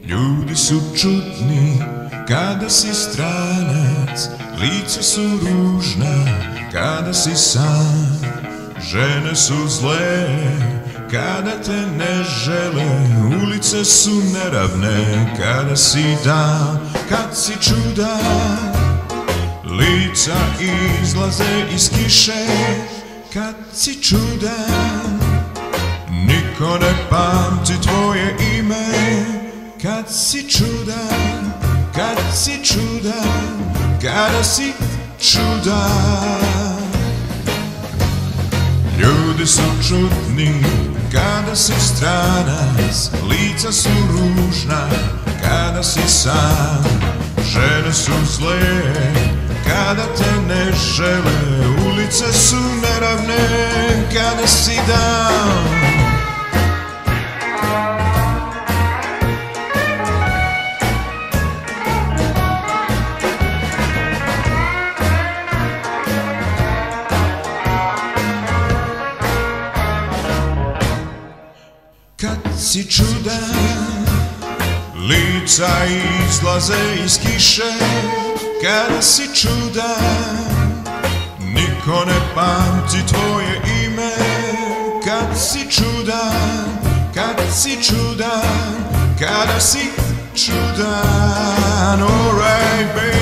Ljudi su čudni kada si stranac, lica su ružna kada si sam. Žene su zle kada te ne žele, ulice su neravne kada si dan. Kad si čudan, lica izlaze iz kiše. Kad si čudan, niko ne pamti tvoje ime. Kad si čudan, kad si čudan, kada si čudan. Ljudi su čudni kada si stranac, lica su ružna kada si sam. Žene su zle kada te ne žele, ulice su neravne kada si dan. Kad si čudan, lica izlaze iz kiše. Kada si čudan, niko ne pamti tvoje ime. Kad si čudan, kad si čudan, kada si čudan. Alright, baby.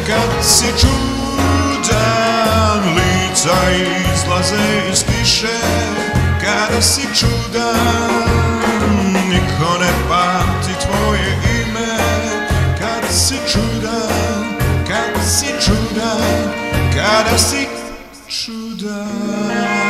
Kad si čudan, lica izlaze iz kiše. Kada si čudan, niko ne pamti tvoje ime. Kad si čudan, kad si čudan, kada si čudan.